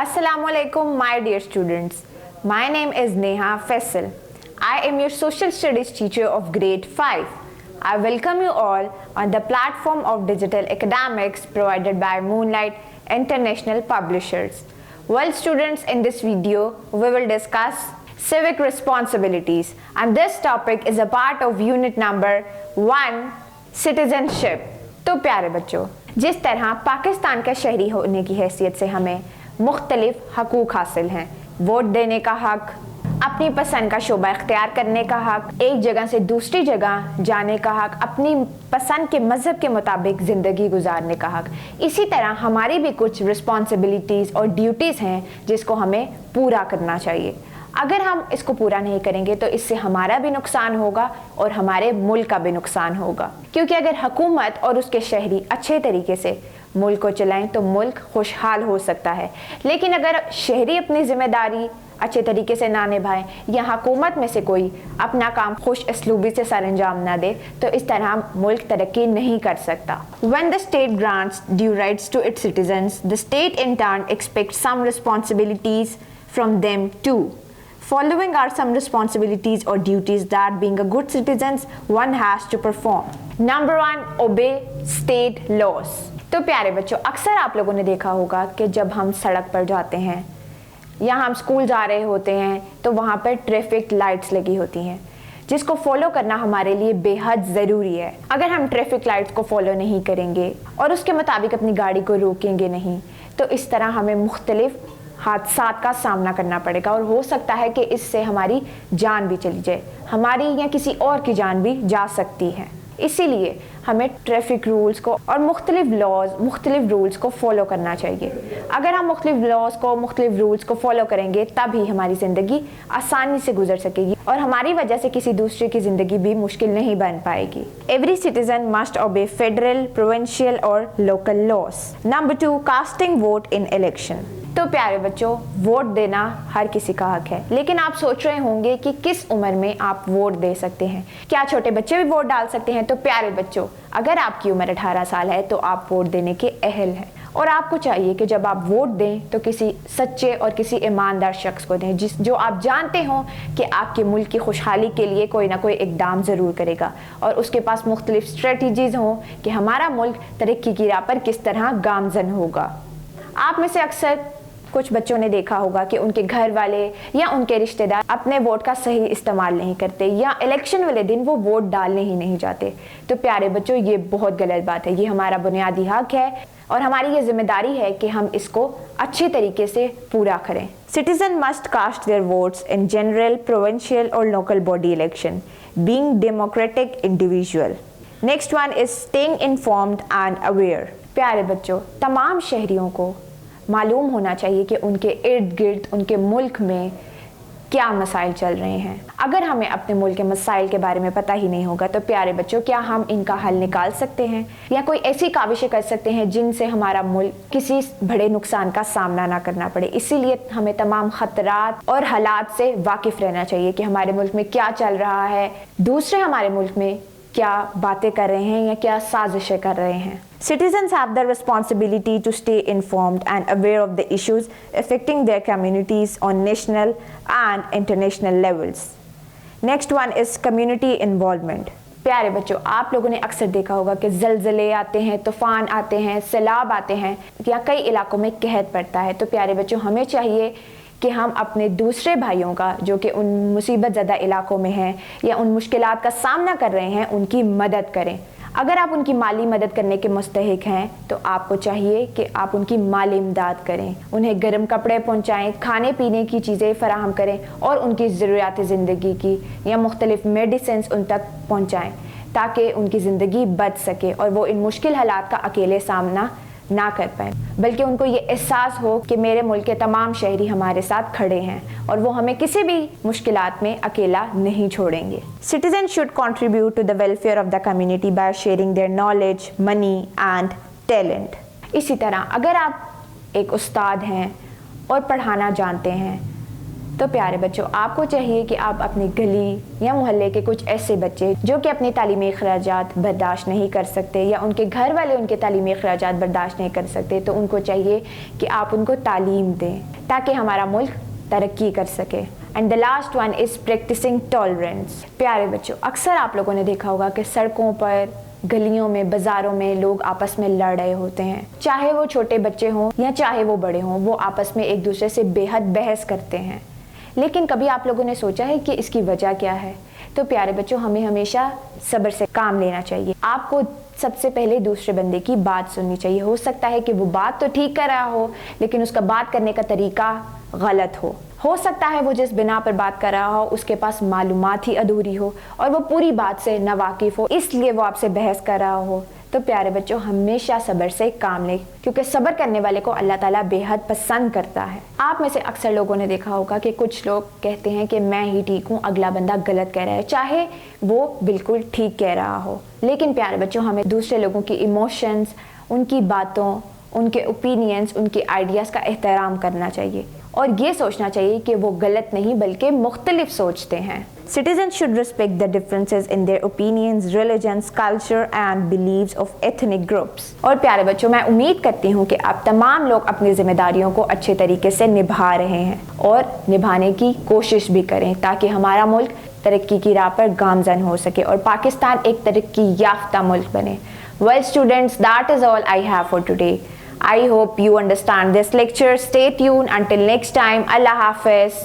Assalamu alaikum, my dear students. My name is Neha Faisal. I am your social studies teacher of grade 5. I welcome you all on the platform of digital academics provided by Moonlight International Publishers. Well, students, in this video, we will discuss civic responsibilities, and this topic is a part of unit number 1, citizenship. तो प्यारे बच्चों, जिस तरह पाकिस्तान का शहरी होने की हैसियत से हमें मुख्तलिफ हकूक़ हासिल हैं, वोट देने का हक, अपनी पसंद का शोबा इख्तियार करने का हक, एक जगह से दूसरी जगह जाने का हक, अपनी पसंद के मज़हब के मुताबिक ज़िंदगी गुजारने का हक, इसी तरह हमारी भी कुछ रिस्पॉन्सिबिलिटीज़ और ड्यूटीज़ हैं जिसको हमें पूरा करना चाहिए। अगर हम इसको पूरा नहीं करेंगे तो इससे हमारा भी नुकसान होगा और हमारे मुल्क का भी नुकसान होगा, क्योंकि अगर हुकूमत और उसके शहरी अच्छे तरीके से मुल्क को चलाएं तो मुल्क खुशहाल हो सकता है। लेकिन अगर शहरी अपनी जिम्मेदारी अच्छे तरीके से ना निभाएं या हुकूमत में से कोई अपना काम खुश असलूबी से सरअंजाम ना दे तो इस तरह मुल्क तरक्की नहीं कर सकता। When the state grants due rights to its citizens, the state in turn expects some responsibilities from them too. Following are some responsibilities or duties that being a good citizen one has to perform. Number 1, obey state laws. तो प्यारे बच्चों, अक्सर आप लोगों ने देखा होगा कि जब हम सड़क पर जाते हैं या हम स्कूल जा रहे होते हैं तो वहाँ पर ट्रैफिक लाइट्स लगी होती हैं जिसको फॉलो करना हमारे लिए बेहद ज़रूरी है। अगर हम ट्रैफिक लाइट्स को फॉलो नहीं करेंगे और उसके मुताबिक अपनी गाड़ी को रोकेंगे नहीं तो इस तरह हमें मुख्तलिफ हादसात का सामना करना पड़ेगा और हो सकता है कि इससे हमारी जान भी चली जाए, हमारी या किसी और की जान भी जा सकती है। इसीलिए हमें ट्रैफिक रूल्स को और मुख्तलिफ रूल्स को फॉलो करना चाहिए। अगर हम मुख्तलिफ रूल्स को फॉलो करेंगे तभी हमारी ज़िंदगी आसानी से गुजर सकेगी और हमारी वजह से किसी दूसरे की ज़िंदगी भी मुश्किल नहीं बन पाएगी। Every citizen must obey federal, provincial और local laws. Number 2, casting vote in election. तो प्यारे बच्चों, वोट देना हर किसी का हक है, लेकिन आप सोच रहे होंगे कि किस उम्र में आप वोट दे सकते हैं, क्या छोटे बच्चे भी वोट डाल सकते हैं? तो प्यारे बच्चों, अगर आपकी उम्र 18 साल है तो आप वोट देने के अहल हैं और आपको चाहिए कि जब आप वोट दें तो किसी सच्चे और किसी ईमानदार शख्स को दें जो आप जानते हो कि आपके मुल्क की खुशहाली के लिए कोई ना कोई इक़दाम ज़रूर करेगा और उसके पास मुख्तलिफ स्ट्रेटजीज़ हों कि हमारा मुल्क तरक्की की राह पर किस तरह गामज़न होगा। आप में से अक्सर कुछ बच्चों ने देखा होगा कि उनके घर वाले या उनके रिश्तेदार अपने वोट का सही इस्तेमाल नहीं करते या इलेक्शन वाले दिन वो वोट डालने ही नहीं जाते। तो प्यारे बच्चों, ये बहुत गलत बात है। ये हमारा बुनियादी हक है और हमारी ये जिम्मेदारी है कि हम इसको अच्छे तरीके से पूरा करें। Citizen must cast their votes in general, provincial और local body election, being democratic individual. Next one is staying informed and aware. प्यारे बच्चों, तमाम शहरियों को मालूम होना चाहिए कि उनके इर्द गिर्द उनके मुल्क में क्या मसाइल चल रहे हैं। अगर हमें अपने मुल्क के मसाइल के बारे में पता ही नहीं होगा तो प्यारे बच्चों, क्या हम इनका हल निकाल सकते हैं या कोई ऐसी काविशें कर सकते हैं जिनसे हमारा मुल्क किसी बड़े नुकसान का सामना ना करना पड़े? इसीलिए हमें तमाम खतरात और हालात से वाकिफ रहना चाहिए कि हमारे मुल्क में क्या चल रहा है, दूसरे हमारे मुल्क में क्या बातें कर रहे हैं या क्या साजिशें कर रहे हैं। Citizens have the responsibility to stay informed and aware of the issues affecting their communities on national and international levels. Next one is community involvement. प्यारे बच्चों, आप लोगों ने अक्सर देखा होगा कि ज़लज़ले आते हैं, तूफ़ान आते हैं, सैलाब आते हैं या कई इलाकों में कहत पड़ता है। तो प्यारे बच्चों, हमें चाहिए कि हम अपने दूसरे भाइयों का जो कि उन मुसीबत ज़दा इलाकों में हैं या उन मुश्किलात का सामना कर रहे हैं उनकी मदद करें। अगर आप उनकी माली मदद करने के मुस्तहिक हैं तो आपको चाहिए कि आप उनकी माली इमदाद करें, उन्हें गर्म कपड़े पहुंचाएं, खाने पीने की चीज़ें फराहम करें और उनकी ज़रूरियात ज़िंदगी की या मुख्तलिफ मेडिसिन्स उन तक पहुंचाएं ताकि उनकी ज़िंदगी बच सके और वो इन मुश्किल हालात का अकेले सामना ना कर पाए, बल्कि उनको ये एहसास हो कि मेरे मुल्क के तमाम शहरी हमारे साथ खड़े हैं और वो हमें किसी भी मुश्किलात में अकेला नहीं छोड़ेंगे। Citizens should contribute to the welfare of the community by sharing their knowledge, money and talent. इसी तरह अगर आप एक उस्ताद हैं और पढ़ाना जानते हैं تو پیارے بچوں، آپ کو چاہیے کہ آپ اپنی گلی یا محلے کے کچھ ایسے بچے جو کہ اپنے تعلیمی اخراجات برداشت نہیں کر سکتے یا ان کے گھر والے ان کے تعلیمی اخراجات برداشت نہیں کر سکتے، تو ان کو چاہیے کہ آپ ان کو تعلیم دیں تاکہ ہمارا ملک ترقی کر سکے. And the last one is practicing tolerance. پیارے بچوں، اکثر آپ لوگوں نے دیکھا ہوگا کہ سڑکوں پر، گلیوں میں، بازاروں میں لوگ آپس میں لڑ رہے ہوتے ہیں. چاہے وہ چھوٹے بچے ہوں یا چاہے وہ بڑے ہوں، وہ آپس میں ایک دوسرے سے بے حد بحث کرتے ہیں. لیکن کبھی آپ لوگوں نے سوچا ہے کہ اس کی وجہ کیا ہے؟ تو پیارے بچوں، ہمیں ہمیشہ صبر سے کام لینا چاہیے. آپ کو سب سے پہلے دوسرے بندے کی بات سننی چاہیے. ہو سکتا ہے کہ وہ بات تو ٹھیک کر رہا ہو لیکن اس کا بات کرنے کا طریقہ غلط ہو سکتا ہے وہ جس بنا پر بات کر رہا ہو اس کے پاس معلومات ہی ادھوری ہو اور وہ پوری بات سے ناواقف ہو، اس لیے وہ آپ سے بحث کر رہا ہو. تو پیارے بچوں، ہمیشہ صبر سے کام لیں کیونکہ صبر کرنے والے کو اللہ تعالیٰ بے حد پسند کرتا ہے. آپ میں سے اکثر لوگوں نے دیکھا ہوگا کہ کچھ لوگ کہتے ہیں کہ میں ہی ٹھیک ہوں، اگلا بندہ غلط کہہ رہا ہے، چاہے وہ بالکل ٹھیک کہہ رہا ہو. لیکن پیارے بچوں، ہمیں دوسرے لوگوں کی ایموشنز، ان کی باتوں، ان کے اوپینینز، ان کے آئیڈیاز کا احترام کرنا چاہیے اور یہ سوچنا چاہیے کہ وہ غلط نہیں بلکہ مختلف سوچتے ہیں. Citizens should respect the differences in their opinions, religions, culture and beliefs of ethnic groups. اور پیارے بچوں، میں امید کرتی ہوں کہ آپ تمام لوگ اپنی ذمہ داریوں کو اچھے طریقے سے نبھا رہے ہیں اور نبھانے کی کوشش بھی کریں تاکہ ہمارا ملک ترقی کی راہ پر گامزن ہو سکے اور پاکستان ایک ترقی یافتہ ملک بنے. Well students, that is all I have for today. I hope you understand this lecture. Stay tuned until next time. Allah Hafiz.